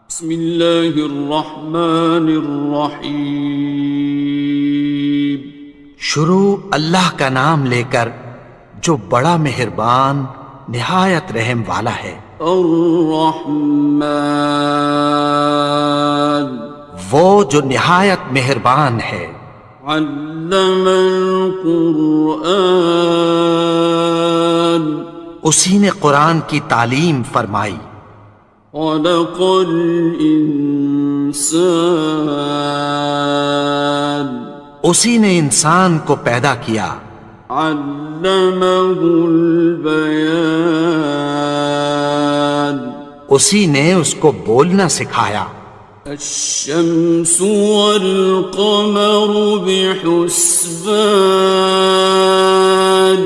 بسم اللہ الرحمن الرحیم۔ شروع اللہ کا نام لے کر جو بڑا مہربان نہایت رحم والا ہے۔ الرحمن، وہ جو نہایت مہربان ہے۔ علم القرآن، اسی نے قرآن کی تعلیم فرمائی۔ خلق الانسان، اسی نے انسان کو پیدا کیا۔ علمہ البیان، اسی نے اس کو بولنا سکھایا۔ الشمس والقمر بحسبان،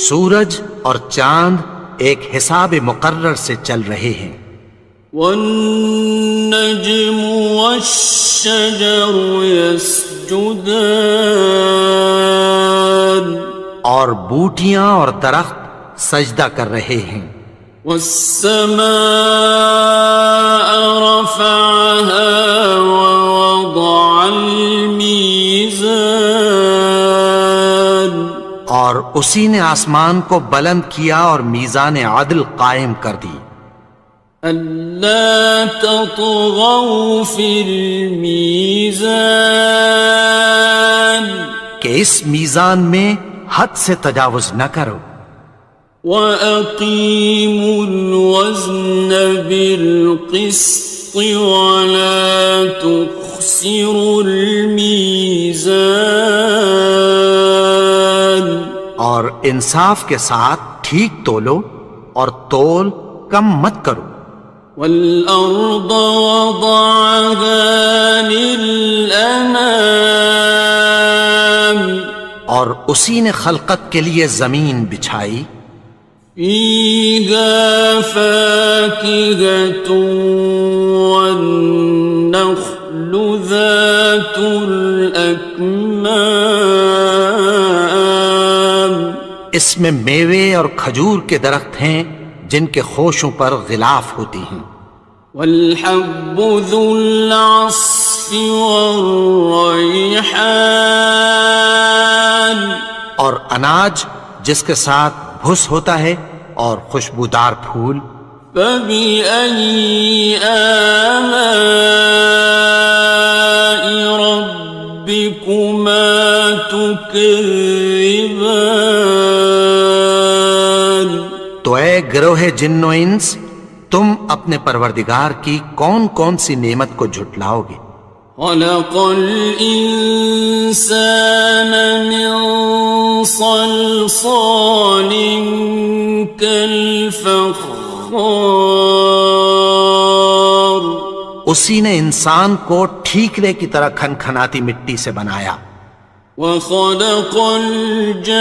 سورج اور چاند ایک حساب مقرر سے چل رہے ہیں۔ والنجم والشجر يسجدان، اور بوٹیاں اور درخت سجدہ کر رہے ہیں۔ والسماء رفعها ووضع الميزان، اور اسی نے آسمان کو بلند کیا اور میزان عدل قائم کر دی۔ ألا تطغوا في الميزان، کہ اس میزان میں حد سے تجاوز نہ کرو۔ وَأَقِيمُوا الْوَزْنَ بِالْقِسْطِ وَلَا تُخْسِرُوا الْمِيزَانَ، اور انصاف کے ساتھ ٹھیک تولو اور تول کم مت کرو۔ وَالْأَرْضَ وَضَعَهَا لِلْأَنَامِ، اور اسی نے خلقت کے لیے زمین بچھائی۔ فِيهَا فَاكِهَةٌ وَالنَّخْلُ ذَاتُ الْأَكْمَامِ، اس میں میوے اور کھجور کے درخت ہیں جن کے خوشوں پر غلاف ہوتی ہیں۔ وَالْحَبُّ ذُو الْعَصْفِ وَالرَّيْحَانِ، اور اناج جس کے ساتھ بھس ہوتا ہے اور خوشبودار پھول۔ فَبِأَيِّ آلَاءِ رَبِّكُمَا تُكَذِّبَانِ، تو اے گروہ جن و انس، تم اپنے پروردگار کی کون کون سی نعمت کو جھٹلاؤ گے؟ خَلَقَ الْإِنسَانَ مِنْ صَلْصَالٍ كَالْفَخَّارِ، اسی نے انسان کو ٹھیکرے کی طرح کھنکھناتی مٹی سے بنایا۔ وَخَلَقَ الْجَانَّ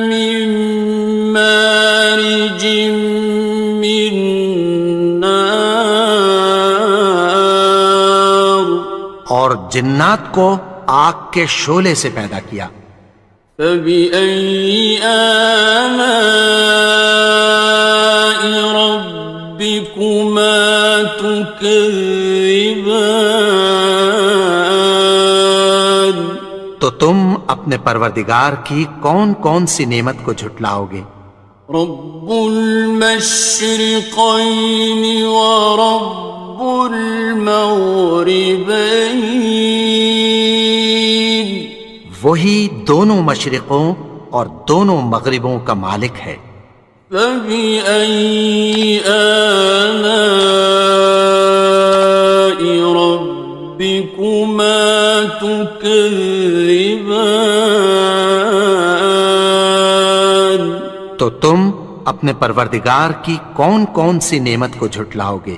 مِن مَّارِجٍ مِّن نَّارٍ، اور جنات کو آگ کے شعلے سے پیدا کیا۔ فَبِأَيِّ آلَاءِ رَبِّكُمَا تُكَذِّبَانِ، تو تم اپنے پروردگار کی کون کون سی نعمت کو جھٹلاؤ گے؟ رب المشرقین ورب المغربین، وہی دونوں مشرقوں اور دونوں مغربوں کا مالک ہے۔ فَبِأَيِّ آلَاءِ رَبِّكُمَا تُكَذِّبَانِ، تو تم اپنے پروردگار کی کون کون سی نعمت کو جھٹلاؤ گے؟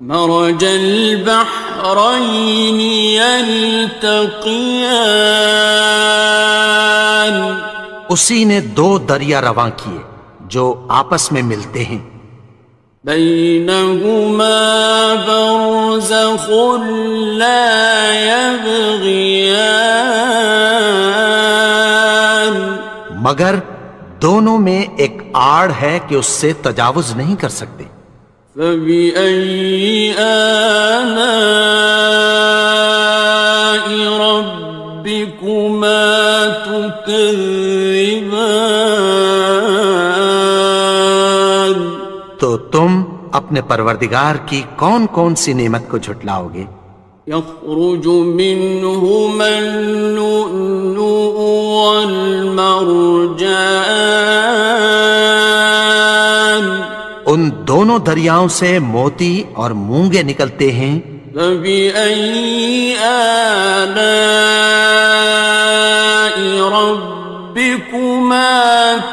مرج البحرین یلتقیان، اسی نے دو دریا رواں کیے جو آپس میں ملتے ہیں۔ بینہما برزخ لا یبغیان، مگر دونوں میں ایک آڑ ہے کہ اس سے تجاوز نہیں کر سکتے۔ فبأي آلاء ربكما تكذبان؟ تو تم اپنے پروردگار کی کون کون سی نعمت کو جھٹلاؤ گے؟ يخرج منهما اللؤلؤ والمرجان، ان دونوں دریاؤں سے موتی اور مونگے نکلتے ہیں۔ فبأي آلاء ربكما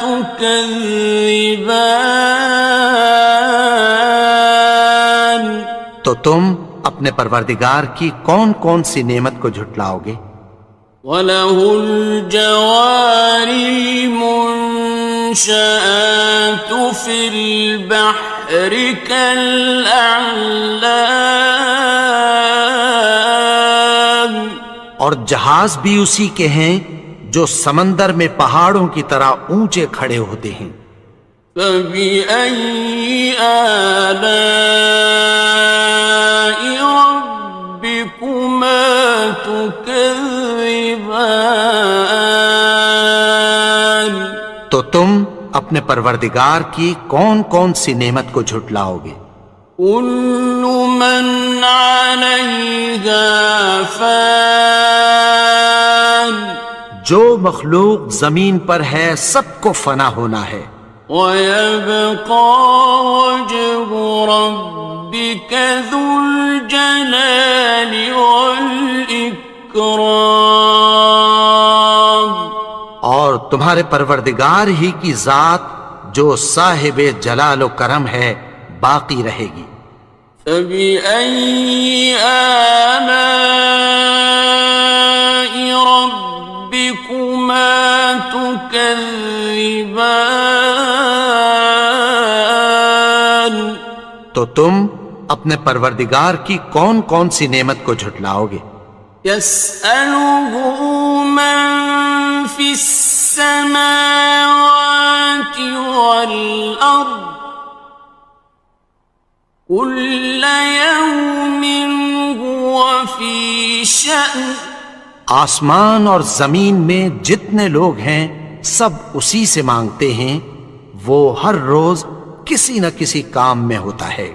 تكذبان؟ تو تم اپنے پروردگار کی کون کون سی نعمت کو جھٹلاؤ گے؟ وَلَهُ الْجَوَارِ الْمُنشَآتُ فِي الْبَحْرِ كَالْأَعْلَامِ، اور جہاز بھی اسی کے ہیں جو سمندر میں پہاڑوں کی طرح اونچے کھڑے ہوتے ہیں۔ فَبِأَيِّ آلَاءِ رَبِّكُمَا تُكَذِّبَانِ؟ تو تم اپنے پروردگار کی کون کون سی نعمت کو جھٹلاؤ گے؟ كُلُّ مَنْ عَلَيْهَا فَانٍ، جو مخلوق زمین پر ہے سب کو فنا ہونا ہے۔ وَيَبْقَى وَجْهُ رَبِّكَ ذُو الْجَلَالِ وَالْإِكْرَامِ، اور تمہارے پروردگار ہی کی ذات جو صاحب جلال و کرم ہے باقی رہے گی۔ فَبِأَيِّ آلَاءِ رَبِّكُمَا تُكَذِّبَانِ؟ تو تم اپنے پروردگار کی کون کون سی نعمت کو جھٹلاؤ گے؟ يَسْأَلُهُ مَن فِي السَّمَاوَاتِ وَالْأَرْضِ كُلَّ يَوْمٍ هُوَ فِي شَأْنٍ، آسمان اور زمین میں جتنے لوگ ہیں سب اسی سے مانگتے ہیں، وہ ہر روز کسی نہ کسی کام میں ہوتا ہے۔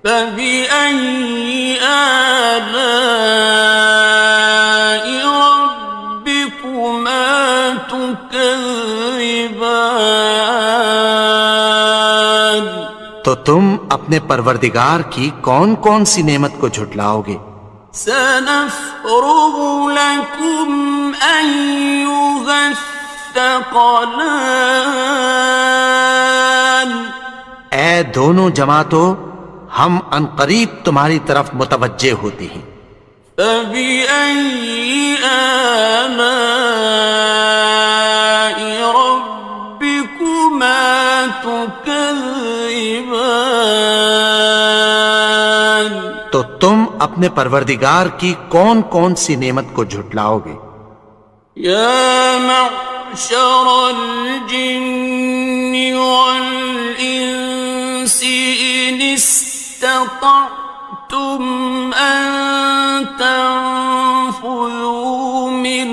فَبِأَيِّ آلَاءِ رَبِّكُمَا تُكَذِّبَانِ؟ تو تم اپنے پروردگار کی کون کون سی نعمت کو جھٹلاؤ گے؟ سَنَفْرُغُ لَكُمْ أَيُّهَ الثَّقَلَانِ، اے دونوں جماعتوں، ہم عنقریب تمہاری طرف متوجہ ہوتے ہیں۔ فَبِأَيِّ آلَاءِ رَبِّكُمَا تُكَذِّبَانِ؟ تو تم اپنے پروردگار کی کون کون سی نعمت کو جھٹلاؤ گے؟ يَا مَعْشَرَ الْجِنِّ وَالْإِنسِ إِنِ اسْتَطَعْتُمْ أَن تَنفُذُوا مِنْ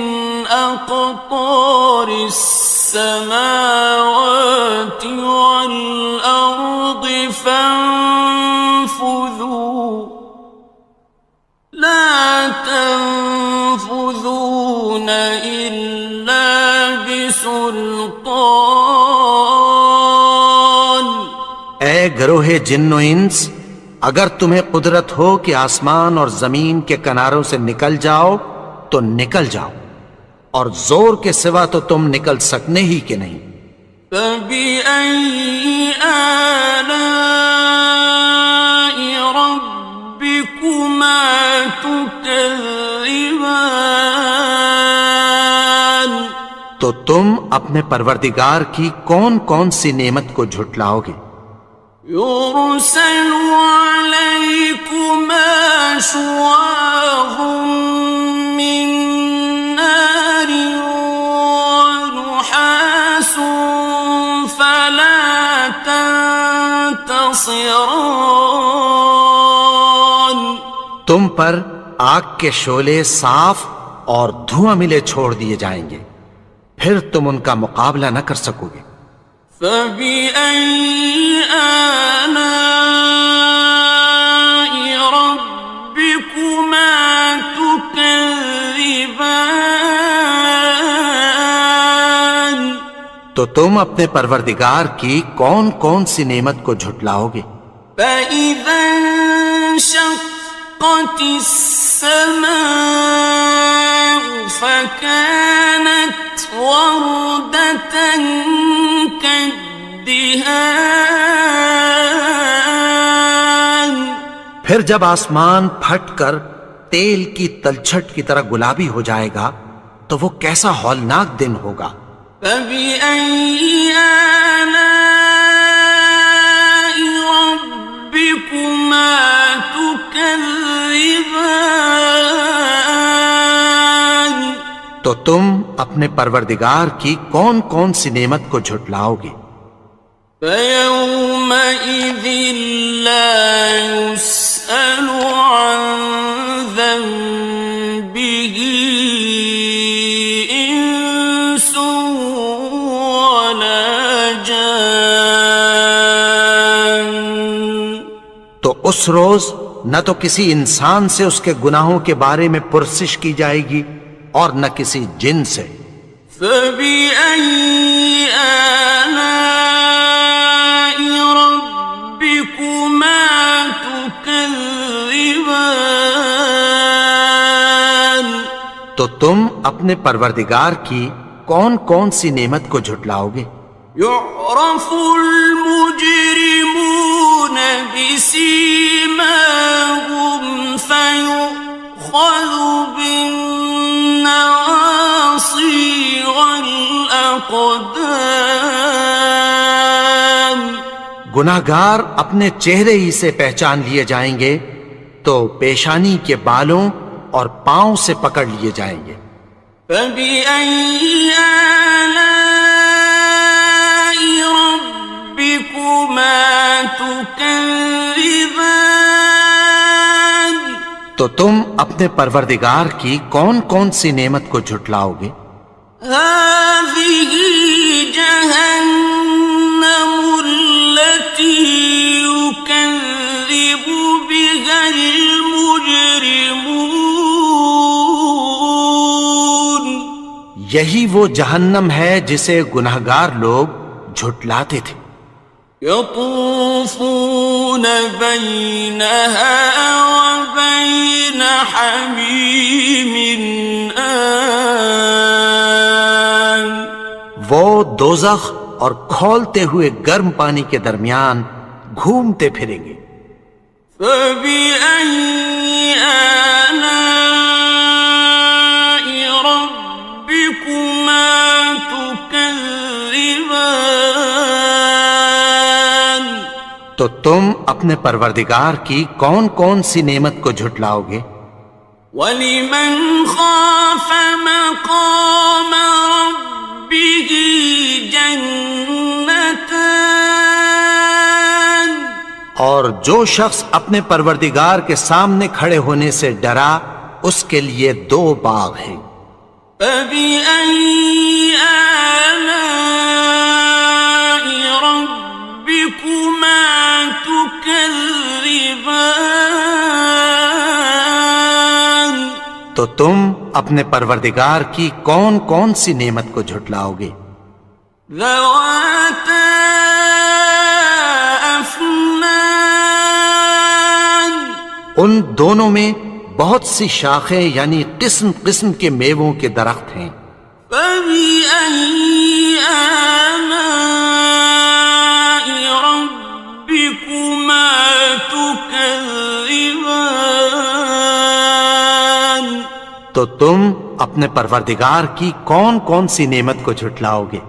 أَقْطَارِ السَّمَاوَاتِ وَالْأَرْضِ فَانفُذُوا لَا تَنفُذُونَ إِلَّا بِسُلْطَانٍ۔ اے گروہ جن و انس، اگر تمہیں قدرت ہو کہ آسمان اور زمین کے کناروں سے نکل جاؤ تو نکل جاؤ، اور زور کے سوا تو تم نکل سکنے ہی کہ نہیں۔ فَبِأَيِّ آلَاءِ رَبِّكُمَا تُكَذِّبَانِ؟ تو تم اپنے پروردگار کی کون کون سی نعمت کو جھٹلاؤ گے؟ يُرْسَلُ عَلَيْكُمَا شُوَاظٌ مِّن نَّارٍ وَنُحَاسٌ خاصران. تم پر آگ کے شعلے صاف اور دھواں ملے چھوڑ دیے جائیں گے، پھر تم ان کا مقابلہ نہ کر سکو گے۔ فبأي آلاء ربكما تكذبان. تو تم اپنے پروردگار کی کون کون سی نعمت کو جھٹلاؤ گے؟ فإذا انشقت السماء فكانت وردة كالدهان. پھر جب آسمان پھٹ کر تیل کی تلچھٹ کی طرح گلابی ہو جائے گا تو وہ کیسا ہولناک دن ہوگا۔ فبأي آلاء ربكما تكذبان. تو تم اپنے پروردگار کی کون کون سی نعمت کو جھٹلاؤ گے؟ فيومئذ لا يسأل عن ذنبه إنس ولا جان. تو اس روز نہ تو کسی انسان سے اس کے گناہوں کے بارے میں پرسش کی جائے گی اور نہ کسی جن سے۔ فبأي آلاء ربكما تكذبان. تو تم اپنے پروردگار کی کون کون سی نعمت کو جھٹلاؤ گے؟ يعرف المجرمون بسيماهم فيؤخذ بالنواصي والأقدام. گناہگار اپنے چہرے ہی سے پہچان لیے جائیں گے تو پیشانی کے بالوں اور پاؤں سے پکڑ لیے جائیں گے۔ فبأي آلاء ربكما تكذبان. تو تم اپنے پروردگار کی کون کون سی نعمت کو جھٹلاؤ گے؟ هذه جهنم التي يكذب بها المجرمون. یہی وہ جہنم ہے جسے گناہگار لوگ جھٹلاتے تھے۔ يطوفون بينها وبين حميم آن. وہ دوزخ اور کھولتے ہوئے گرم پانی کے درمیان گھومتے پھریں گے۔ فبأي آلاء ربكما تكذبان. تو تم اپنے پروردگار کی کون کون سی نعمت کو جھٹلاؤ گے؟ وَلِمَنْ خَافَ مَقَامَ رَبِّهِ جَنَّتَانِ. اور جو شخص اپنے پروردگار کے سامنے کھڑے ہونے سے ڈرا اس کے لیے دو باغ ہیں۔ فَبِأَيِّ آلَاءِ رَبِّكُمَا تُكَذِّبَانِ. تو تم اپنے پروردگار کی کون کون سی نعمت کو جھٹلاؤ گے؟ ذَوَاتَا أَفْنَانٍ. ان دونوں میں بہت سی شاخیں یعنی قسم قسم کے میووں کے درخت ہیں۔ فَبِأَيِّ آلَاءِ رَبِّكُمَا تُكَذِّبَانِ. تو تم اپنے پروردگار کی کون کون سی نعمت کو جھٹلاؤ گے؟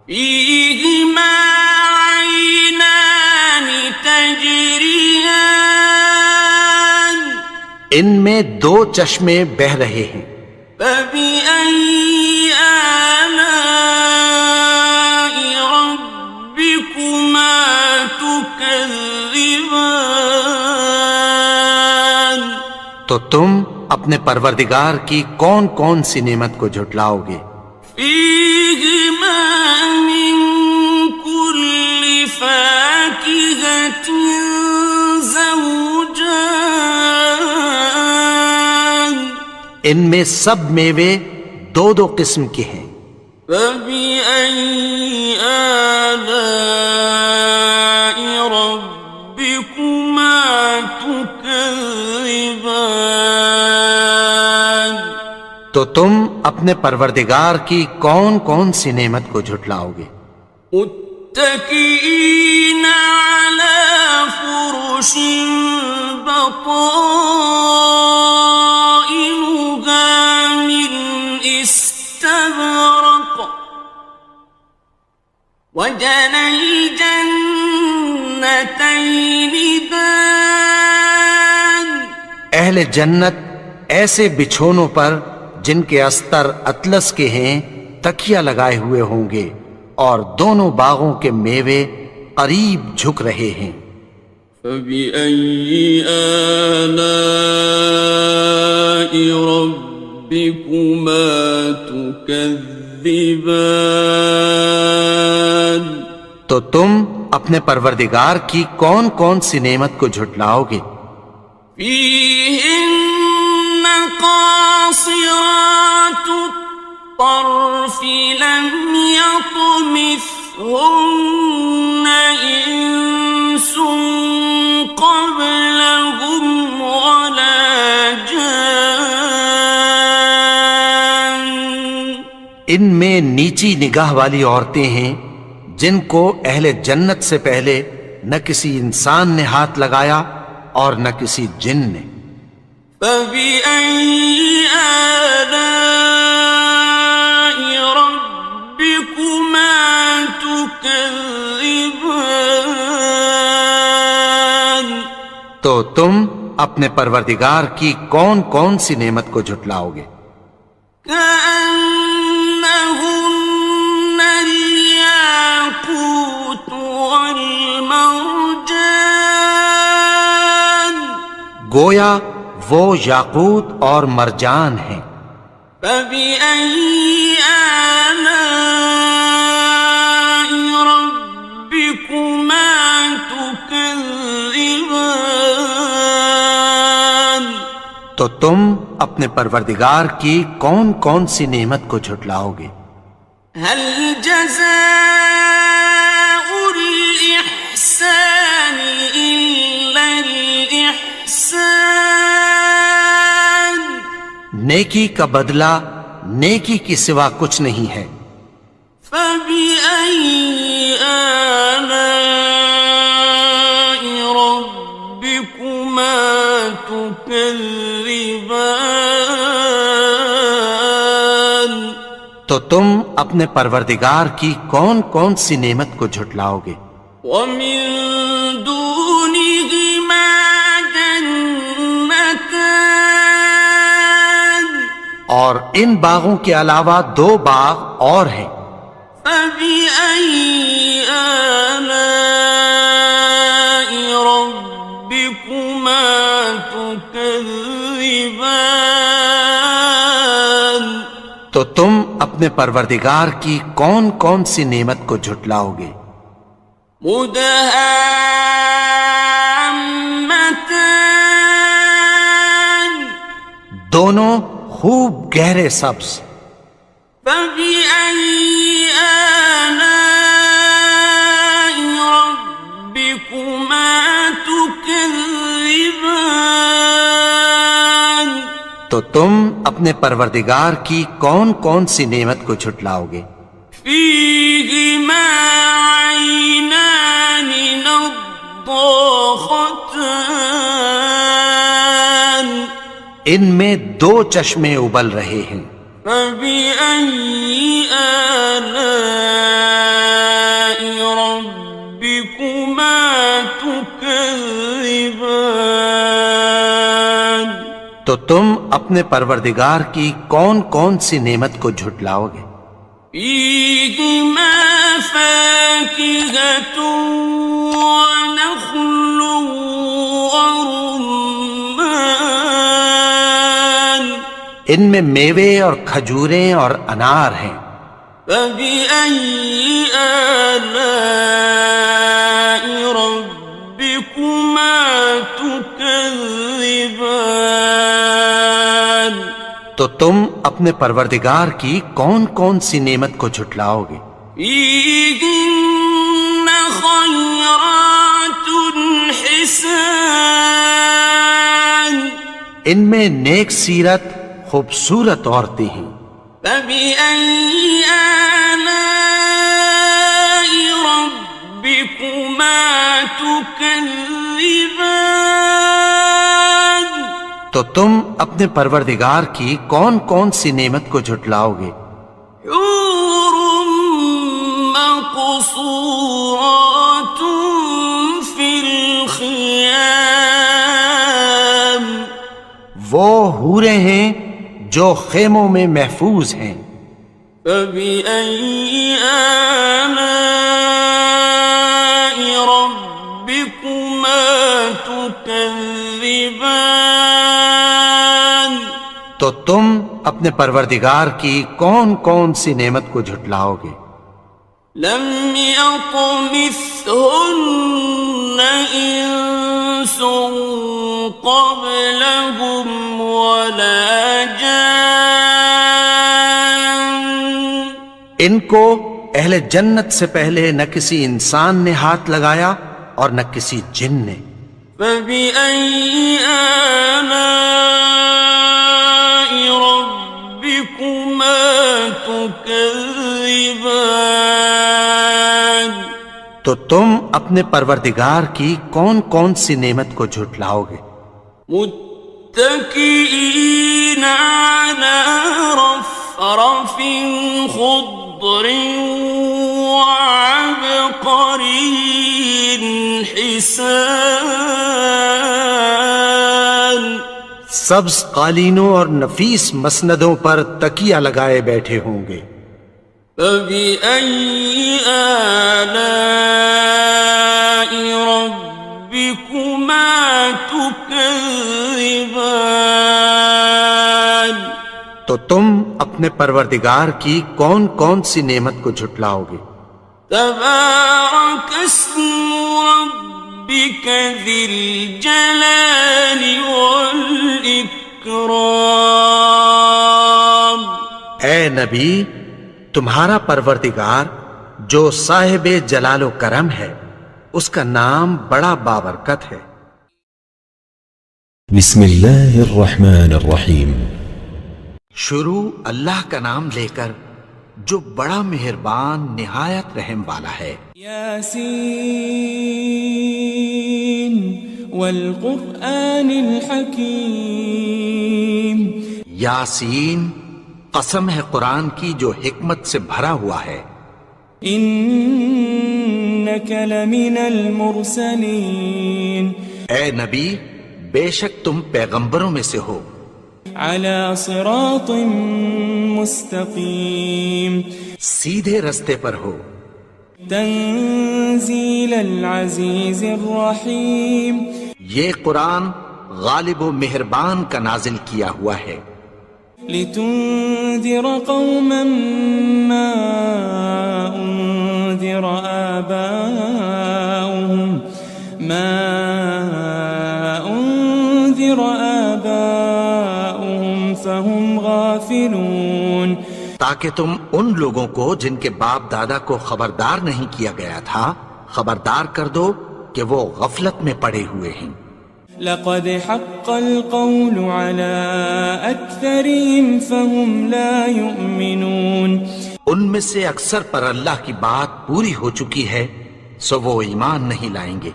فِيهِمَا عَيْنَانِ تَجْرِيَانِ. ان میں دو چشمے بہہ رہے ہیں۔ فَبِأَيِّ آلَاءِ رَبِّكُمَا تُكَذِّبَانِ. تكذبان تو تم اپنے پروردگار کی کون کون سی نعمت کو جھٹلاؤ گے؟ فيهما من كل فاكهة زوجان ان میں سب میوے دو دو قسم کے ہیں۔ فبأي آلاء ربكما تكذبان تو تم اپنے پروردگار کی کون کون سی نعمت کو جھٹلاؤ گے؟ متكئين على فرش بطائنها من استبرق وجنى الجنتين دان اہل جنت ایسے بچھونوں پر جن کے استر اطلس کے ہیں تکیہ لگائے ہوئے ہوں گے، اور دونوں باغوں کے میوے قریب جھک رہے ہیں۔ فبأي آلاء ربكما تكذبان تو تم اپنے پروردگار کی کون کون سی نعمت کو جھٹلاؤ گے؟ فيهن قاصرات الطرف لم يطمثهن إنس قبلهم ولا جان ان میں نیچی نگاہ والی عورتیں ہیں جن کو اہل جنت سے پہلے نہ کسی انسان نے ہاتھ لگایا اور نہ کسی جن نے۔ فبأي آلاء ربكما تكذبان تو تم اپنے پروردگار کی کون کون سی نعمت کو جھٹلاؤ گے؟ كأنهن الياقوت والمرجان گویا وہ یاقوت اور مرجان ہیں۔ فبأي آلاء ربكما تكذبان تو تم اپنے پروردگار کی کون کون سی نعمت کو جھٹلاؤ گے؟ هل جزاء الإحسان إلا الإحسان نیکی کا بدلہ نیکی کی سوا کچھ نہیں ہے۔ فبأي آلاء ربكما تكذبان تو تم اپنے پروردگار کی کون کون سی نعمت کو جھٹلاؤ گے؟ ومن دونهما جنتان اور ان باغوں کے علاوہ دو باغ اور ہیں۔ فبأي آلاء ربكما تكذبان تو تم اپنے پروردگار کی کون کون سی نعمت کو جھٹلاؤ گے؟ مدهامتان دونوں خوب گہرے سبز۔ فبأي آلاء ربكما تكذبان تو تم اپنے پروردگار کی کون کون سی نعمت کو جھٹلاؤ گے؟ فيهما عينان نضاختان ان میں دو چشمے ابل رہے ہیں۔ فبأي آلاء ربكما تكذبان تو تم اپنے پروردگار کی کون کون سی نعمت کو جھٹلاؤ گے؟ فيهما فاكهة ونخل ورمان ان میں میوے اور کھجوریں اور انار ہیں. فبأي آلاء ربكما تكذبان تو تم اپنے پروردگار کی کون کون سی نعمت کو جھٹلاؤ گے؟ فيهن خيرات حسان ان میں نیک سیرت خوبصورت عورتیں ہیں. فبأي آلاء ربكما تكذبان تو تم اپنے پروردگار کی کون کون سی نعمت کو جھٹلاؤ گے؟ حور مقصورات في الخيام وہ حوریں ہیں جو خیموں میں محفوظ ہیں. فبأي آلاء ربكما تكذبان تو تم اپنے پروردگار کی کون کون سی نعمت کو جھٹلاؤ گے؟ لم يطمثهن إنس قبلهم ولا جان ان کو اہل جنت سے پہلے نہ کسی انسان نے ہاتھ لگایا اور نہ کسی جن نے. فبأي آلاء ربكما تكذبان تو تم اپنے پروردگار کی کون کون سی نعمت کو جھٹلاؤ گے؟ متكئين على رفرف خضر وعبقري حسان سبز قالینوں اور نفیس مسندوں پر تکیہ لگائے بیٹھے ہوں گے. فبأي آلاء ربكما تكذبان تو تم اپنے پروردگار کی کون کون سی نعمت کو جھٹلاؤ گے؟ تبارك اسم ربك ذي الجلال والإكرام اے نبی، تمہارا پروردگار جو صاحب جلال و کرم ہے اس کا نام بڑا بابرکت ہے. بسم اللہ الرحمن الرحیم. شروع اللہ کا نام لے کر جو بڑا مہربان نہایت رحم والا ہے. یاسین والقرآن الحکیم. یاسین، قسم ہے قرآن کی جو حکمت سے بھرا ہوا ہے. انک لمن المرسلین. اے نبی، بے شک تم پیغمبروں میں سے ہو. علی صراط مستقیم. سیدھے رستے پر ہو. تنزیل العزیز الرحیم. یہ قرآن غالب و مہربان کا نازل کیا ہوا ہے. لتنذر قوما ما انذر آباؤهم فهم غافلون. تاکہ تم ان لوگوں کو جن کے باپ دادا کو خبردار نہیں کیا گیا تھا خبردار کر دو کہ وہ غفلت میں پڑے ہوئے ہیں. لقد حق القول على أكثرهم فهم لا يؤمنون. ان میں سے اکثر پر اللہ کی بات پوری ہو چکی ہے سو وہ ایمان نہیں لائیں گے.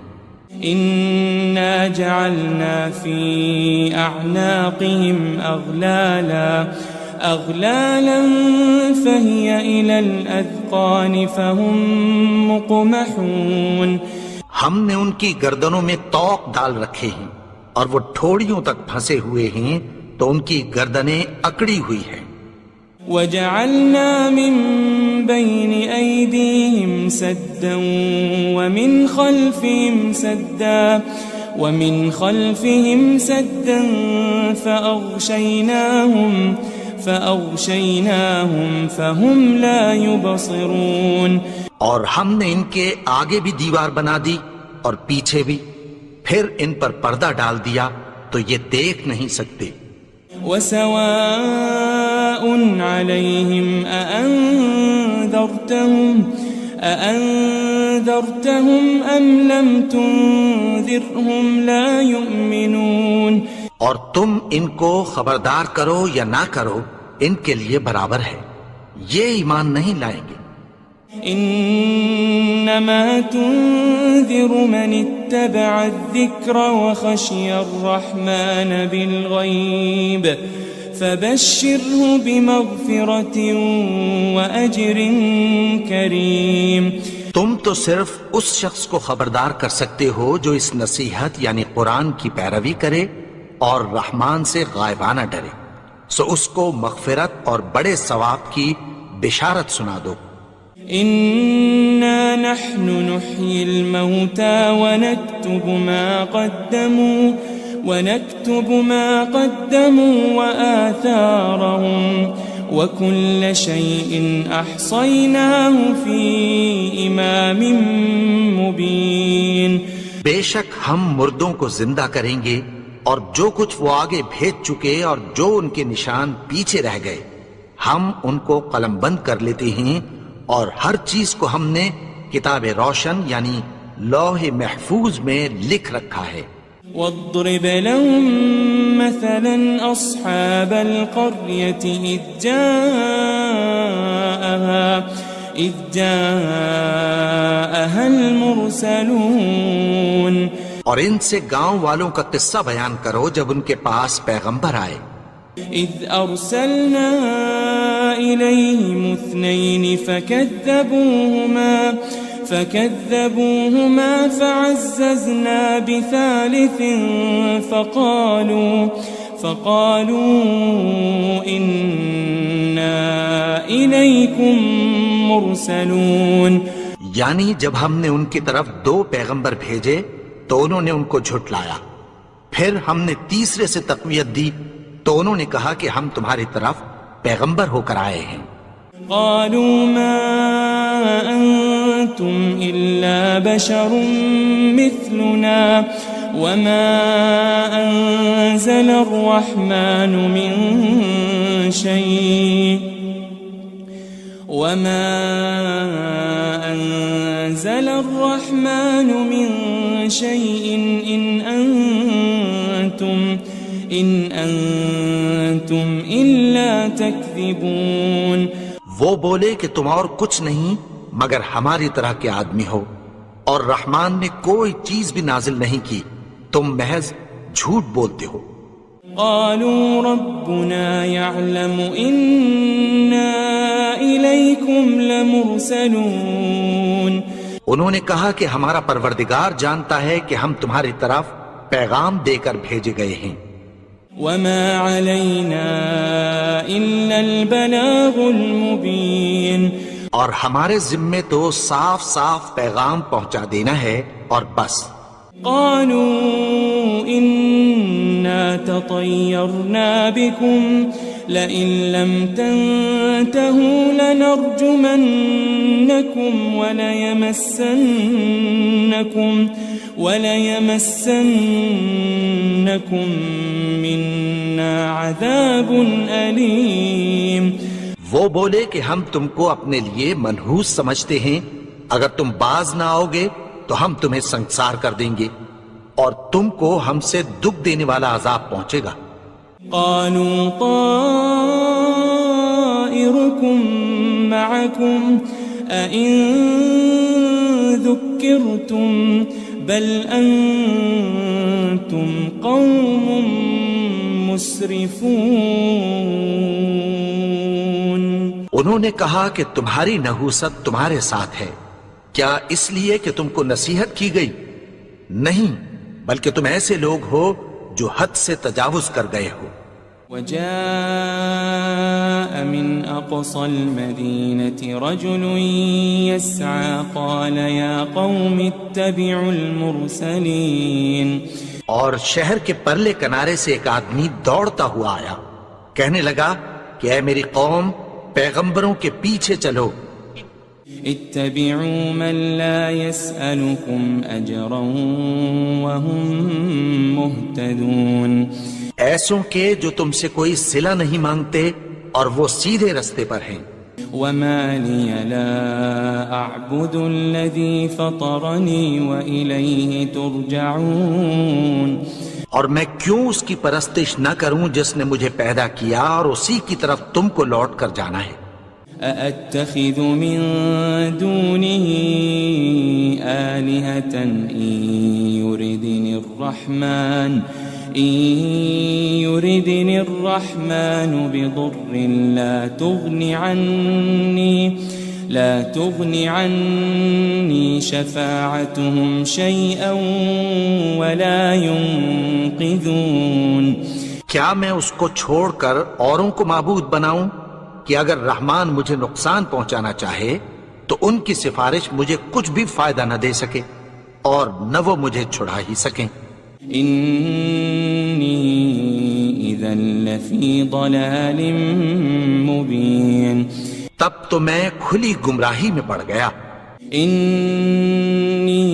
إنا جعلنا في أعناقهم أغلالا فهي إلى الأذقان فهم مقمحون. ہم نے ان کی گردنوں میں طوق ڈال رکھے ہیں اور وہ ٹھوڑیوں تک پھنسے ہوئے ہیں تو ان کی گردنیں اکڑی ہوئی ہیں. وجعلنا من بين أيديهم سدا ومن خلفهم سدا فأغشيناهم فهم لا يبصرون. اور ہم نے ان کے آگے بھی دیوار بنا دی اور پیچھے بھی، پھر ان پر پردہ ڈال دیا تو یہ دیکھ نہیں سکتے. وسواء عليهم أأنذرتهم أم لم تنذرهم لا يؤمنون. اور تم ان کو خبردار کرو یا نہ کرو، ان کے لیے برابر ہے، یہ ایمان نہیں لائیں گے. إنما تنذر من اتبع الذكر وخشي الرحمن بالغيب فبشره بمغفرة وأجر كريم. تم تو صرف اس شخص کو خبردار کر سکتے ہو جو اس نصیحت یعنی قرآن کی پیروی کرے اور رحمان سے غائبانہ ڈرے، سو اس کو مغفرت اور بڑے ثواب کی بشارت سنا دو. إنا نحن نحيي الموتى ونكتب ما قدموا وآثارهم وكل شيء أحصيناه في إمام مبين. بے شک ہم مردوں کو زندہ کریں گے اور جو کچھ وہ آگے بھیج چکے اور جو ان کے نشان پیچھے رہ گئے ہم ان کو قلم بند کر لیتے ہیں، اور ہر چیز کو ہم نے کتاب روشن یعنی لوح محفوظ میں لکھ رکھا ہے. واضرب لهم مثلا أصحاب القرية إذ جاءها المرسلون. اور ان سے گاؤں والوں کا قصہ بیان کرو جب ان کے پاس پیغمبر آئے. إذ أرسلنا إليهم 2 فكذبوهما فعززنا بثالث فقالوا إنا إليكم مرسلون. یعنی جب ہم نے ان کی طرف 2 پیغمبر بھیجے تو انہوں نے ان کو جھٹلایا، پھر ہم نے تیسرے سے تقویت دی تو انہوں نے کہا کہ ہم تمہاری طرف پیغمبر ہو کر آئے ہیں. قالوا ما أنتم إلا بشر مثلنا وما أنزل الرحمن من شيء إن أنتم إلا تكذبون. وہ بولے کہ تم اور کچھ نہیں مگر ہماری طرح کے آدمی ہو، اور رحمان نے کوئی چیز بھی نازل نہیں کی، تم محض جھوٹ بولتے ہو. قالوا ربنا يعلم إنا إليكم لمرسلون. انہوں نے کہا کہ ہمارا پروردگار جانتا ہے کہ ہم تمہاری طرف پیغام دے کر بھیجے گئے ہیں. وما علينا إلا البلاغ المبين. اور ہمارے ذمے تو صاف صاف پیغام پہنچا دینا ہے اور بس. قالوا إنا تطيرنا بكم لئن لم تنتهوا لنرجمنكم وليمسنكم منا عذاب أليم. وہ بولے کہ ہم تم کو اپنے لیے منحوس سمجھتے ہیں، اگر تم باز نہ آؤ گے تو ہم تمہیں سنگسار کر دیں گے اور تم کو ہم سے دکھ دینے والا عذاب پہنچے گا. قالوا طائركم معكم أئن ذكرتم بل أنتم قوم مسرفون. انہوں نے کہا کہ تمہاری نحوست تمہارے ساتھ ہے، کیا اس لیے کہ تم کو نصیحت کی گئی؟ نہیں، بلکہ تم ایسے لوگ ہو جو حد سے تجاوز کر گئے ہو. وجاء من أقصى المدينة رجل يسعى قال يا قوم اتبعوا المرسلين. اور شہر کے پرلے کنارے سے ایک آدمی دوڑتا ہوا آیا، کہنے لگا کہ اے میری قوم، پیغمبروں کے پیچھے چلو. اتبعوا من لا يسألكم أجرا وهم مهتدون. ایسوں کے جو تم سے کوئی صلہ نہیں مانگتے اور وہ سیدھے رستے پر ہیں. وما لي لا أعبد الذي فطرني وإليه ترجعون. اور میں کیوں اس کی پرستش نہ کروں جس نے مجھے پیدا کیا اور اسی کی طرف تم کو لوٹ کر جانا ہے. أأتخذ من دونه آلهة إن يردني الرحمن بضر لا تغني عني شفاعتهم شيئا ولا ينقذون. کیا میں اس کو چھوڑ کر اوروں کو معبود بناؤں کہ اگر رحمان مجھے نقصان پہنچانا چاہے تو ان کی سفارش مجھے کچھ بھی فائدہ نہ دے سکے اور نہ وہ مجھے چھڑا ہی سکیں. إني إذا لفي ضلال مبين. تب تو میں کھلی گمراہی میں پڑ گیا. إني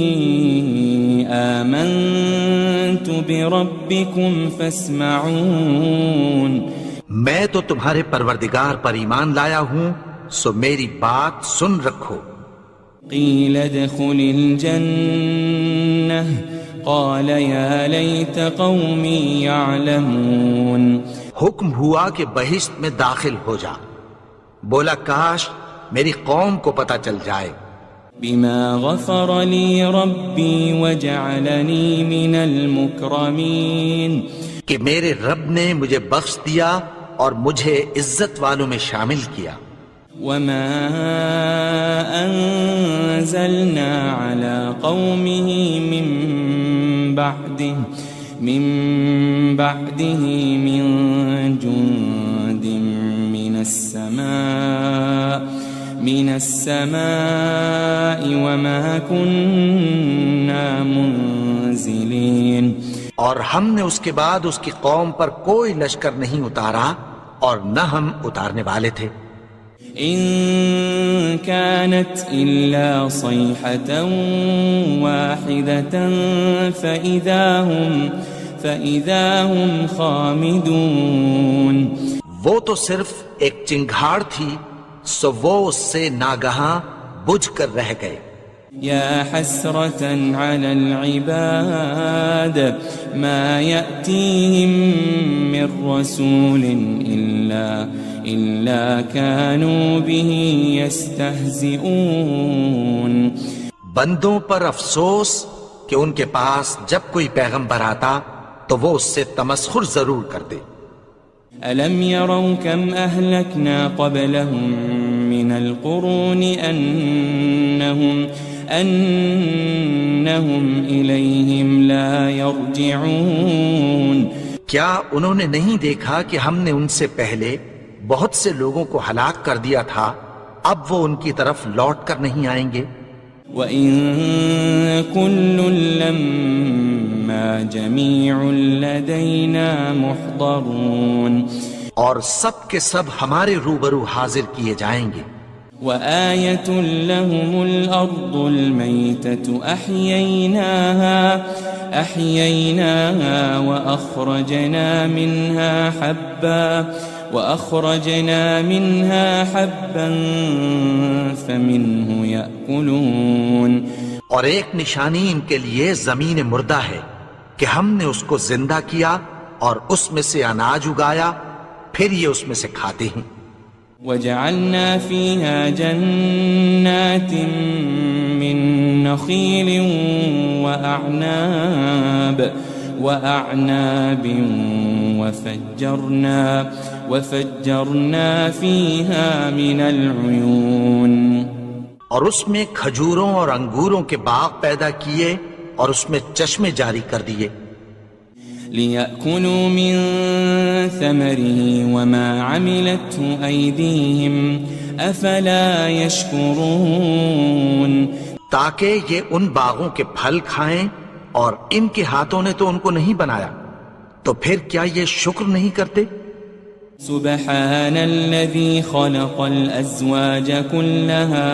آمنت بربكم فاسمعون. میں تو تمہارے پروردگار پر ایمان لایا ہوں، سو میری بات سن رکھو. قيل ادخل الجنة قال يا ليت قومي يعلمون. حکم ہوا کہ بہشت میں داخل ہو جا. بولا کاش میری قوم کو پتہ چل جائے. بما غفر لي ربي وجعلني من المكرمين. کہ میرے رب نے مجھے بخش دیا اور مجھے عزت والوں میں شامل کیا. وما أنزلنا على قومه من بعده من جند من السماء وما كنا منزلين. اور ہم نے اس کے بعد اس کی قوم پر کوئی لشکر نہیں اتارا اور نہ ہم اتارنے والے تھے. إن كانت إلا صيحة واحدة فإذا هم خامدون. وہ تو صرف ایک چنگھاڑ تھی، سو وہ اس سے ناگہاں بجھ کر رہ گئے. يا حسرة على العباد ما يأتيهم من رسول إلا كانوا به يستهزئون. بندوں پر افسوس کہ ان کے پاس جب کوئی پیغمبر آتا تو وہ اس سے تمسخر ضرور کرتے. ألم يروا كم أهلكنا قبلهم من القرون أنهم إليهم لا يرجعون. کیا انہوں نے نہیں دیکھا کہ ہم نے ان سے پہلے بہت سے لوگوں کو ہلاک کر دیا تھا، اب وہ ان کی طرف لوٹ کر نہیں آئیں گے. وَإِن كُلٌّ لَمَّا جَمِيعٌ لَدَيْنَا مُحْضَرُونَ. اور سب کے سب ہمارے روبرو حاضر کیے جائیں گے. وآية لهم الأرض الميتة أحييناها وأخرجنا منها حبا فمنه يأكلون. اور ایک نشانی ان کے لیے زمین مردہ ہے کہ ہم نے اس کو زندہ کیا اور اس میں سے اناج اگایا، پھر یہ اس میں سے کھاتے ہیں. وجعلنا فيها جنات من نخيل وأعناب وفجرنا فيها من العيون. اور اس میں کھجوروں اور انگوروں کے باغ پیدا کیے اور اس میں چشمے جاری کر دیے. ليأكلوا من ثمره وما عملته أيديهم أفلا يشكرون تاکہ یہ ان باغوں کے پھل کھائیں اور ان کے ہاتھوں نے تو ان کو نہیں بنایا، تو پھر کیا یہ شکر نہیں کرتے؟ سبحان الذي خلق الأزواج كلها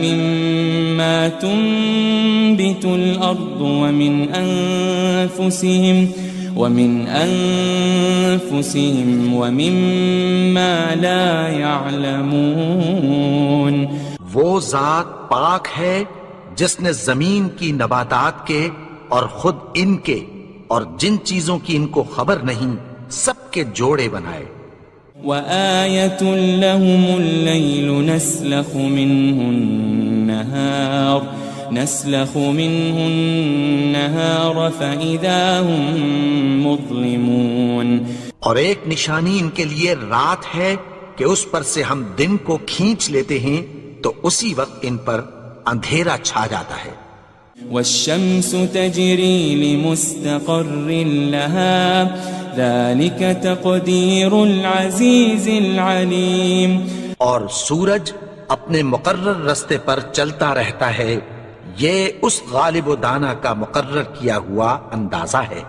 مما تنبت الأرض ومن أنفسهم ومما لا يعلمون وہ ذات پاک ہے جس نے زمین کی نباتات کے اور خود ان کے اور جن چیزوں کی ان کو خبر نہیں سب کے جوڑے بنائے۔ وآية لهم الليل نسلخ منه النهار فإذا هم مظلمون اور ایک نشانی ان کے لیے رات ہے کہ اس پر سے ہم دن کو کھینچ لیتے ہیں تو اسی وقت ان پر اندھیرا چھا جاتا ہے۔ والشمس تجري لمستقر لها ذلك تقدير العزيز العليم اور سورج اپنے مقرر رستے پر چلتا رہتا ہے، یہ اس غالب و دانا کا مقرر کیا ہوا اندازہ ہے۔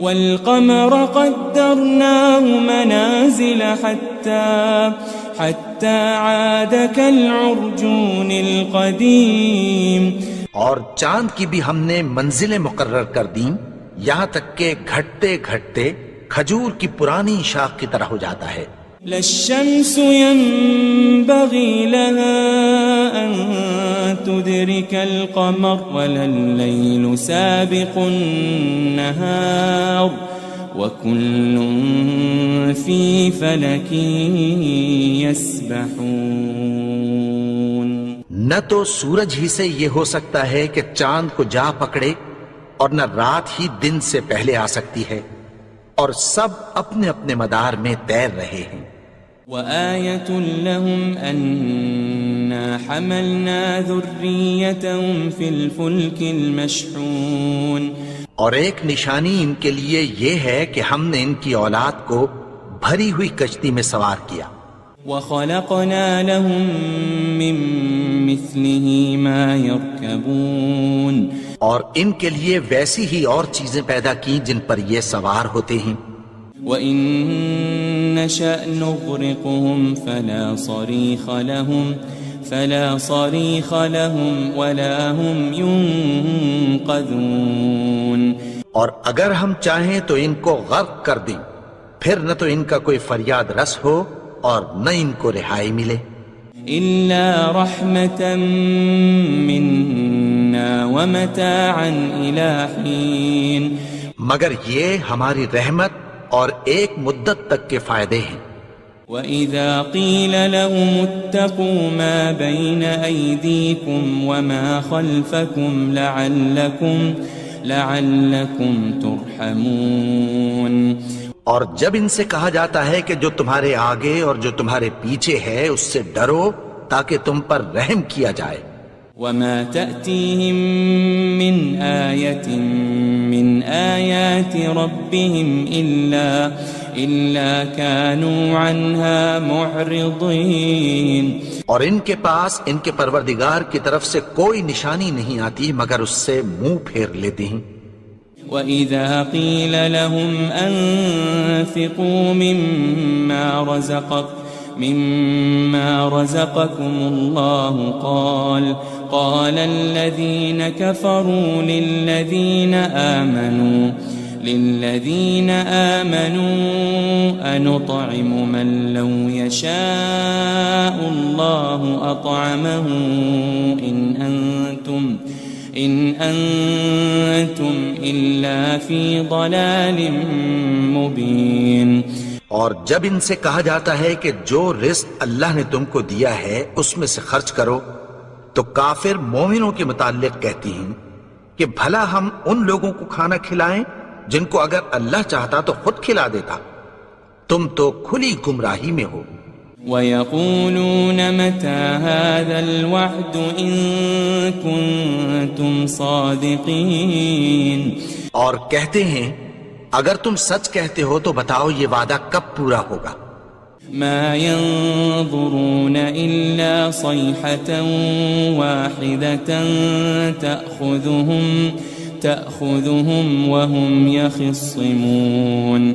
والقمر قدرناه منازل حتى عاد كالعرجون القديم اور چاند کی بھی ہم نے منزلیں مقرر کر دیں یہاں تک کہ گھٹتے گھٹتے کھجور کی پرانی شاخ کی طرح ہو جاتا ہے۔ لا الشمس ينبغي لها أن تدرك القمر ولا الليل سابق النهار وكل في فلك يسبحون نہ تو سورج ہی سے یہ ہو سکتا ہے کہ چاند کو جا پکڑے اور نہ رات ہی دن سے پہلے آ سکتی ہے، اور سب اپنے اپنے مدار میں تیر رہے ہیں۔ وآية لهم أنا حملنا ذريتهم في الفلك المشحون اور ایک نشانی ان کے لیے یہ ہے کہ ہم نے ان کی اولاد کو بھری ہوئی کشتی میں سوار کیا۔ وخلقنا لهم من مثله ما يركبون اور ان کے لیے ویسی ہی اور چیزیں پیدا کی جن پر یہ سوار ہوتے ہیں۔ وَإِن نَّشَأْ نُغْرِقْهُمْ فَلَا صَرِيخَ لَهُمْ وَلَا هُمْ يُنقَذُونَ اور اگر ہم چاہیں تو ان کو غرق کر دیں، پھر نہ تو ان کا کوئی فریاد رس ہو اور نہ ان کو رہائی ملے۔ إِلَّا رَحْمَةً مِّنَّا وَمَتَاعًا إِلَى حِينٍ مگر یہ ہماری رحمت اور ایک مدت تک کے فائدے ہیں۔ وَإِذَا قِيلَ لَهُمُ اتَّقُوا مَا بَيْنَ أَيْدِيكُمْ وَمَا خَلْفَكُمْ لَعَلَّكُمْ تُرْحَمُونَ اور جب ان سے کہا جاتا ہے کہ جو تمہارے آگے اور جو تمہارے پیچھے ہے اس سے ڈرو تاکہ تم پر رحم کیا جائے۔ وَمَا تَأْتِيهِم مِّنْ آيَةٍ مِّنْ آيَاتِ رَبِّهِمْ إِلَّا كَانُوا عَنْهَا مُعْرِضِينَ اور ان کے پاس ان کے پروردگار کی طرف سے کوئی نشانی نہیں آتی مگر اس سے منہ پھیر لیتے ہیں۔ وَإِذَا قِيلَ لَهُمْ أَنفِقُوا مِمَّا رَزَقَكُمُ اللَّهُ قَالَ الَّذِينَ كَفَرُوا لِلَّذِينَ آمَنُوا أَنُطْعِمُ مَن لَّوْ يَشَاءُ اللَّهُ أَطْعَمَهُ إِنْ أَنْتُمْ إِلَّا فِي ضَلَالٍ مُبِينٍ اور جب ان سے کہا جاتا ہے کہ جو رزق اللہ نے تم کو دیا ہے اس میں سے خرچ کرو، تو کافر مومنوں کے متعلق کہتی ہیں کہ بھلا ہم ان لوگوں کو کھانا کھلائیں جن کو اگر اللہ چاہتا تو خود کھلا دیتا، تم تو کھلی گمراہی میں ہو۔ وَيَقُولُونَ مَتَى هَذَا الْوَعْدُ إِن كُنتُمْ صَادِقِينَ اور کہتے ہیں اگر تم سچ کہتے ہو تو بتاؤ یہ وعدہ کب پورا ہوگا؟ ما ينظرون إلا صيحة واحدة تأخذهم وهم يخصمون.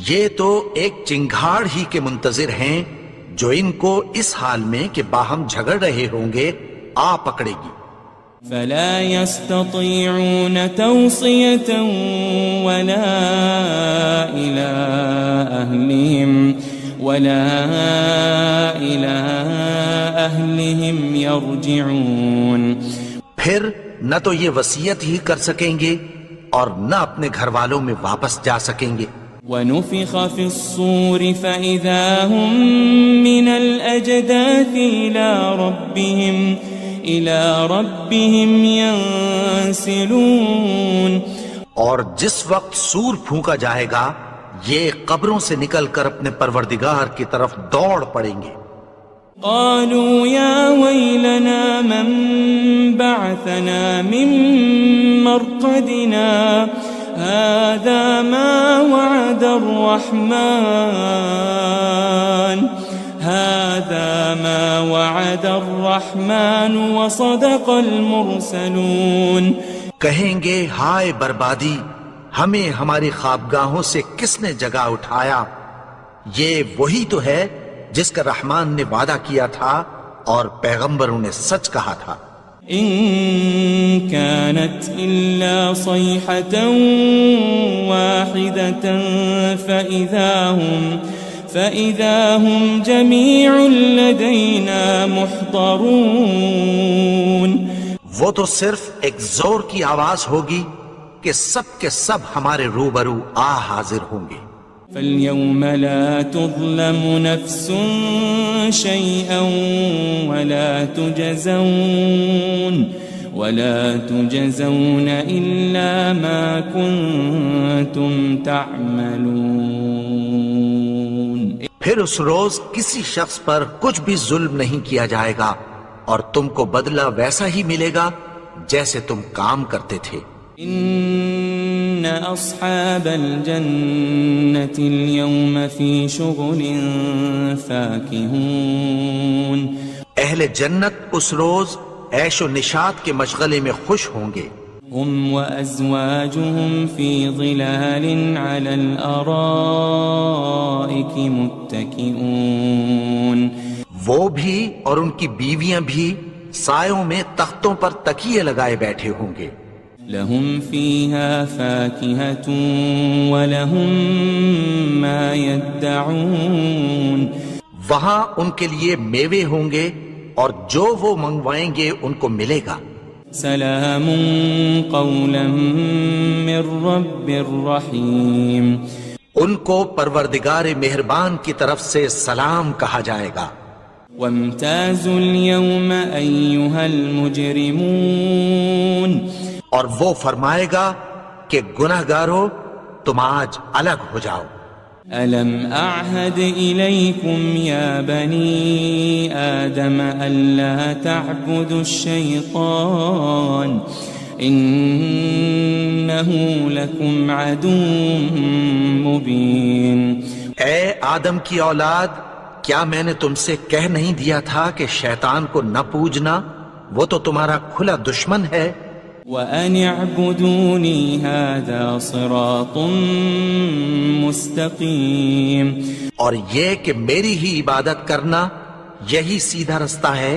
یہ تو ایک چنگھاڑ ہی کے منتظر ہیں جو ان کو اس حال میں کہ باہم جھگڑ رہے ہوں گے آ پکڑے گی. فلا يستطيعون توصية ولا إلى أهلهم يرجعون. پھر نہ تو یہ وصیت ہی کر سکیں گے اور نہ اپنے گھر والوں میں واپس جا سکیں گے. ونفخ في الصور فإذا هم من الأجداث إلى ربهم ينسلون. اور جس وقت سور پھونکا جائے گا یہ قبروں سے نکل کر اپنے پروردگار کی طرف دوڑ پڑیں گے. قالوا يا ويلنا من بعثنا من مرقدنا هذا ما وعد الرحمن وصدق المرسلون. کہیں گے ہائے بربادی، ہمیں ہماری خوابگاہوں سے کس نے جگا اٹھایا؟ یہ وہی تو ہے جس کا رحمان نے وعدہ کیا تھا اور پیغمبروں نے سچ کہا تھا. إن كانت إلا صيحة واحدة فإذا هم جميع لدينا محضرون. وہ تو صرف ایک زور کی آواز ہوگی کہ سب کے سب ہمارے روبرو حاضر ہوں گے. فاليوم لا تظلم نفس شيئا ولا تجزون إلا ما كنتم تعملون. پھر اس روز کسی شخص پر کچھ بھی ظلم نہیں کیا جائے گا اور تم کو بدلہ ویسا ہی ملے گا جیسے تم کام کرتے تھے. إن أصحاب الجنة اليوم في شغل فاكهون. اہل جنت اس روز عیش و نشاط کے مشغلے میں خوش ہوں گے. هم وأزواجهم في ظلال على الأرائك متكئون. وہ بھی اور ان کی بیویاں بھی سایوں میں تختوں پر تکیے لگائے بیٹھے ہوں گے. لهم فيها فاكهة ولهم ما يدعون. وہاں ان کے لیے میوے ہوں گے اور جو وہ منگوائیں گے ان کو ملے گا. سلام قولا من رب رحیم. ان کو پروردگار مہربان کی طرف سے سلام کہا جائے گا. وامتازوا اليوم أيها المجرمون. اور وہ فرمائے گا کہ گناہگارو تم آج الگ ہو جاؤ. ألم أعهد إليكم يا بني آدم ألا تعبدوا الشيطان إنه لكم عدو مبين. اے آدم کی اولاد، کیا میں نے تم سے کہہ نہیں دیا تھا کہ شیطان کو نہ پوجنا، وہ تو تمہارا کھلا دشمن ہے. وَأَنِ اعْبُدُونِي هَذَا صِرَاطٌ مُسْتَقِيمٌ. اور یہ کہ میری ہی عبادت کرنا یہی سیدھا رستہ ہے.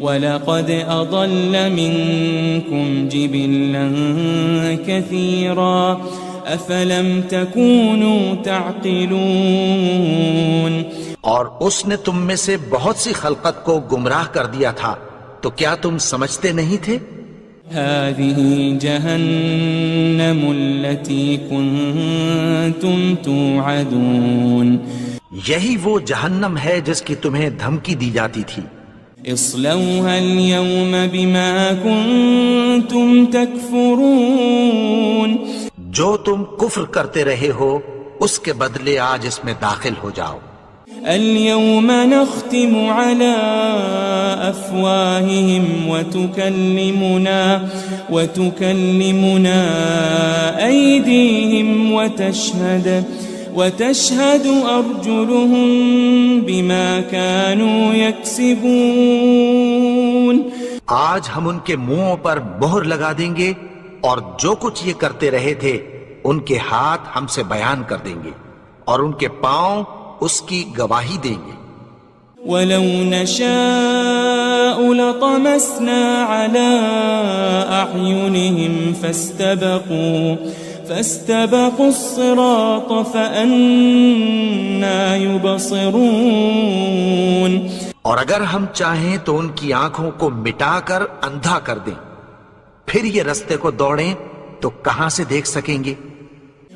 وَلَقَدْ أَضَلَّ مِنْكُمْ جِبِلًّا كَثِيرًا أَفَلَمْ تَكُونُوا تَعْقِلُونَ. اور اس نے تم میں سے بہت سی خلقت کو گمراہ کر دیا تھا، تو کیا تم سمجھتے نہیں تھے؟ هذه جهنم التي كنتم توعدون. یہی وہ جہنم ہے جس کی تمہیں دھمکی دی جاتی تھی. اصلوها اليوم بما كنتم تكفرون. جو تم کفر کرتے رہے ہو اس کے بدلے آج اس میں داخل ہو جاؤ. اليوم نختم على أفواههم وتكلمنا أيديهم وتشهد أرجلهم بما كانوا يكسبون. آج ہم ان کے منہوں پر مہر لگا دیں گے اور جو کچھ یہ کرتے رہے تھے ان کے ہاتھ ہم سے بیان کر دیں گے اور ان کے پاؤں اس کی گواہی دیں گے. وَلَوْ نَشَاءُ لَطَمَسْنَا عَلَىٰ أَعْيُنِهِمْ فَاسْتَبَقُوا الصِّرَاطَ فَأَنَّىٰ يُبْصِرُونَ. اور اگر ہم چاہیں تو ان کی آنکھوں کو مٹا کر اندھا کر دیں، پھر یہ رستے کو دوڑیں تو کہاں سے دیکھ سکیں گے.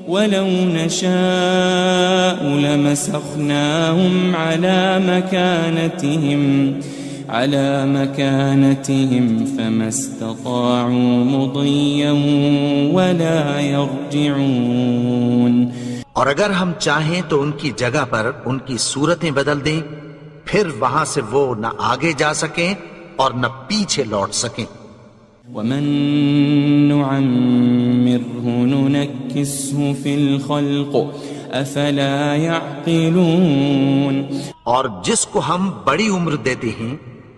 وَلَوْ نَشَاءُ لَمَسَخْنَاهُمْ عَلَى مَكَانَتِهِمْ فَمَا اسْتَطَاعُوا مُضِيًّا وَلَا يَرْجِعُونَ. اور اگر ہم چاہیں تو ان کی جگہ پر ان کی صورتیں بدل دیں، پھر وہاں سے وہ نہ آگے جا سکیں اور نہ پیچھے لوٹ سکیں. وَمَن نُعَمِّرْهُ نُنَكِّسْهُ فِي الْخَلْقِ أَفَلَا يَعْقِلُونَ. اور جس کو ہم بڑی عمر دیتے ہیں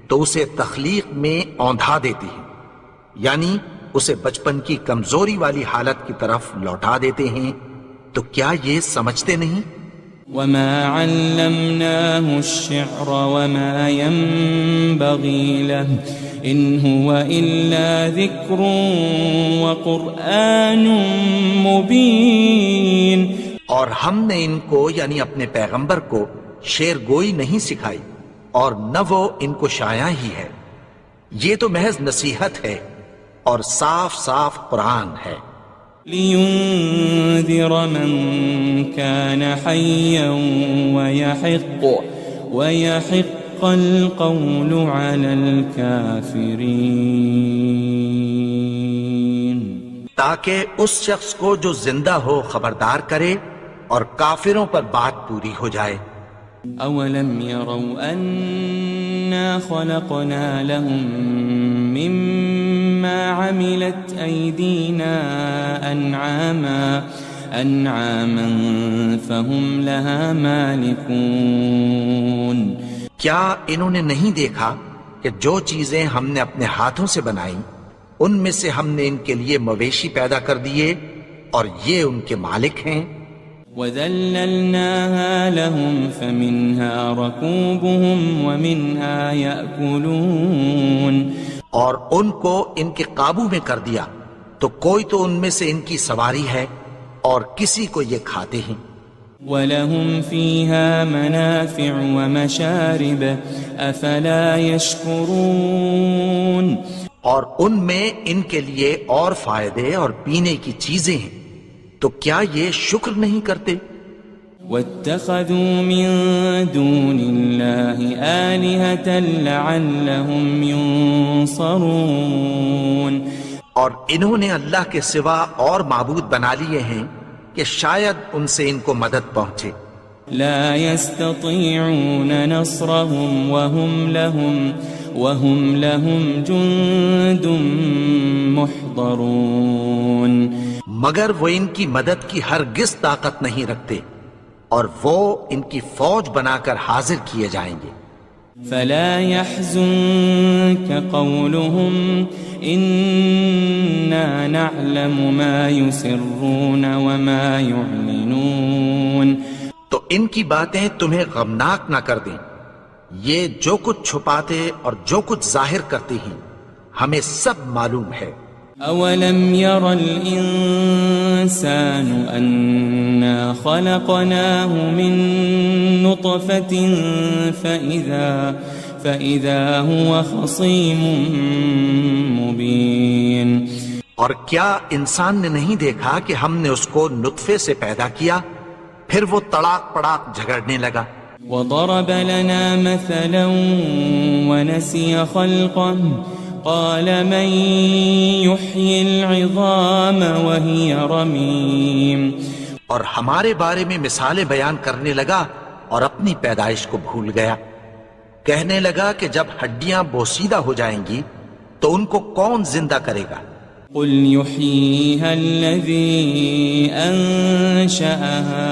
تو اسے تخلیق میں اوندھا دیتے ہیں، یعنی اسے بچپن کی کمزوری والی حالت کی طرف لوٹا دیتے ہیں. تو کیا یہ سمجھتے نہیں؟ وَمَا عَلَّمْنَاهُ الشِّعْرَ وَمَا يَنبَغِي لَهُ إِنْ هُوَ إِلَّا ذِكْرٌ وَقُرْآنٌ مُبِينٌ. اور ہم نے ان کو یعنی اپنے پیغمبر کو شعر گوئی نہیں سکھائی اور نہ وہ ان کو شایع ہی ہے، یہ تو محض نصیحت ہے اور صاف صاف قرآن ہے. لِيُنذِرَ مَن كَانَ حَيًّا وَيَحِقَّ الْقَوْلُ عَلَى الْكَافِرِينَ. تاکہ اس شخص کو جو زندہ ہو خبردار کرے اور کافروں پر بات پوری ہو جائے. أَوَلَمْ يَرَوْا أَنَّا خَلَقْنَا لَهُم مِّمَّا عَمِلَتْ أَيْدِينَا أَنْعَامًا فَهُمْ لَهَا مَالِكُونَ. کیا انہوں نے نہیں دیکھا کہ جو چیزیں ہم نے اپنے ہاتھوں سے بنائیں ان میں سے ہم نے ان کے لیے مویشی پیدا کر دیے اور یہ ان کے مالک ہیں. وَذَلَّلْنَاهَا لَهُمْ فَمِنْهَا رَكُوبُهُمْ وَمِنْهَا يَأْكُلُونَ. اور ان کو ان کے قابو میں کر دیا تو کوئی تو ان میں سے ان کی سواری ہے اور کسی کو یہ کھاتے ہیں. وَلَهُمْ فِيهَا مَنَافِعُ وَمَشَارِبُ أَفَلَا يَشْكُرُونَ. اور ان میں ان کے لیے اور فائدے اور پینے کی چیزیں ہیں، تو کیا یہ شکر نہیں کرتے؟ وَاتَّخَذُوا مِن دُونِ اللَّهِ آلِهَةً لَعَلَّهُمْ يُنصَرُونَ. اور انہوں نے اللہ کے سوا اور معبود بنا لیے ہیں کہ شاید ان سے ان کو مدد پہنچے. لا يستطيعون نصرهم وهم لهم جند محضرون. مگر وہ ان کی مدد کی ہرگز طاقت نہیں رکھتے اور وہ ان کی فوج بنا کر حاضر کیے جائیں گے. فلا يحزنك قولهم إنا نعلم ما يسرون وما يعلنون. تو ان کی باتیں تمہیں غمناک نہ کر دیں، یہ جو کچھ چھپاتے اور جو کچھ ظاہر کرتے ہیں ہمیں سب معلوم ہے. أولم ير الإنسان أنا خلقناه من نطفة فإذا هو خصيم مبين. اور کیا انسان نے نہیں دیکھا کہ ہم نے اس کو نطفے سے پیدا کیا پھر وہ تڑاک پڑاک جھگڑنے لگا. وضرب لنا مثلا ونسي خلقه قال من يحيي العظام وهي رميم. اور ہمارے بارے میں مثالیں بیان کرنے لگا اور اپنی پیدائش کو بھول گیا. کہنے لگا کہ جب ہڈیاں بوسیدہ ہو جائیں گی تو ان کو کون زندہ کرے گا؟ قل يحييها الذي أنشأها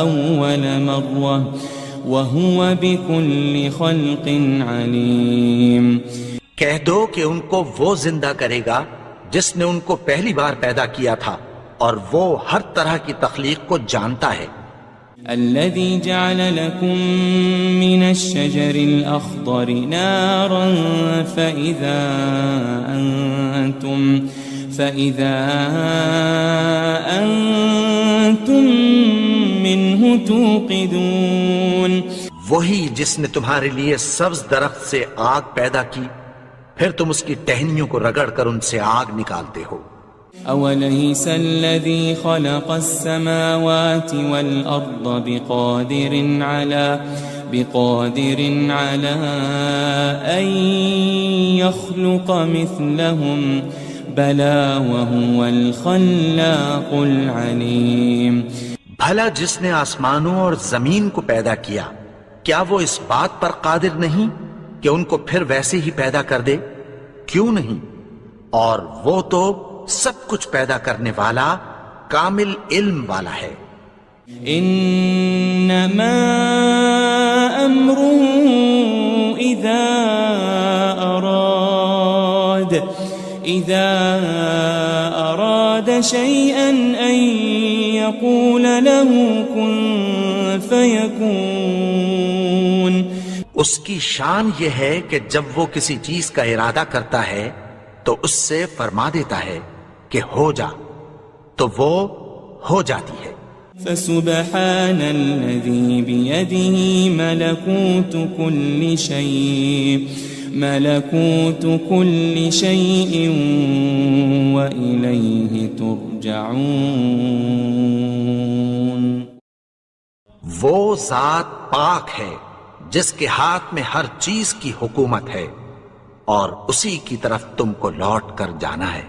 أول مرة وهو بكل خلق عليم. کہہ دو کہ ان کو وہ زندہ کرے گا جس نے ان کو پہلی بار پیدا کیا تھا اور وہ ہر طرح کی تخلیق کو جانتا ہے. الذي جعل لكم من الشجر الأخضر نارا فإذا أنتم منه توقدون. وہی جس نے تمہارے لیے سبز درخت سے آگ پیدا کی پھر تم اس کی ٹہنیوں کو رگڑ کر ان سے آگ نکالتے ہو. أوليس الذي خلق السماوات والأرض بقادر على أن يخلق مثلهم بلى وهو الخلاق العليم. بھلا جس نے آسمانوں اور زمین کو پیدا کیا کیا وہ اس بات پر قادر نہیں کہ ان کو پھر ویسے ہی پیدا کر دے؟ کیوں نہیں؟ اور وہ تو سب کچھ پیدا کرنے والا کامل علم والا ہے. انما امره اذا اراد شيئا ان يقول له كن فيكون. اس کی شان یہ ہے کہ جب وہ کسی چیز کا ارادہ کرتا ہے تو اس سے فرما دیتا ہے کہ ہو جا تو وہ ہو جاتی ہے. فسبحان الذي بيده ملكوت كل شيء وإليه ترجعون. وہ ذات پاک ہے جس کے ہاتھ میں ہر چیز کی حکومت ہے اور اسی کی طرف تم کو لوٹ کر جانا ہے.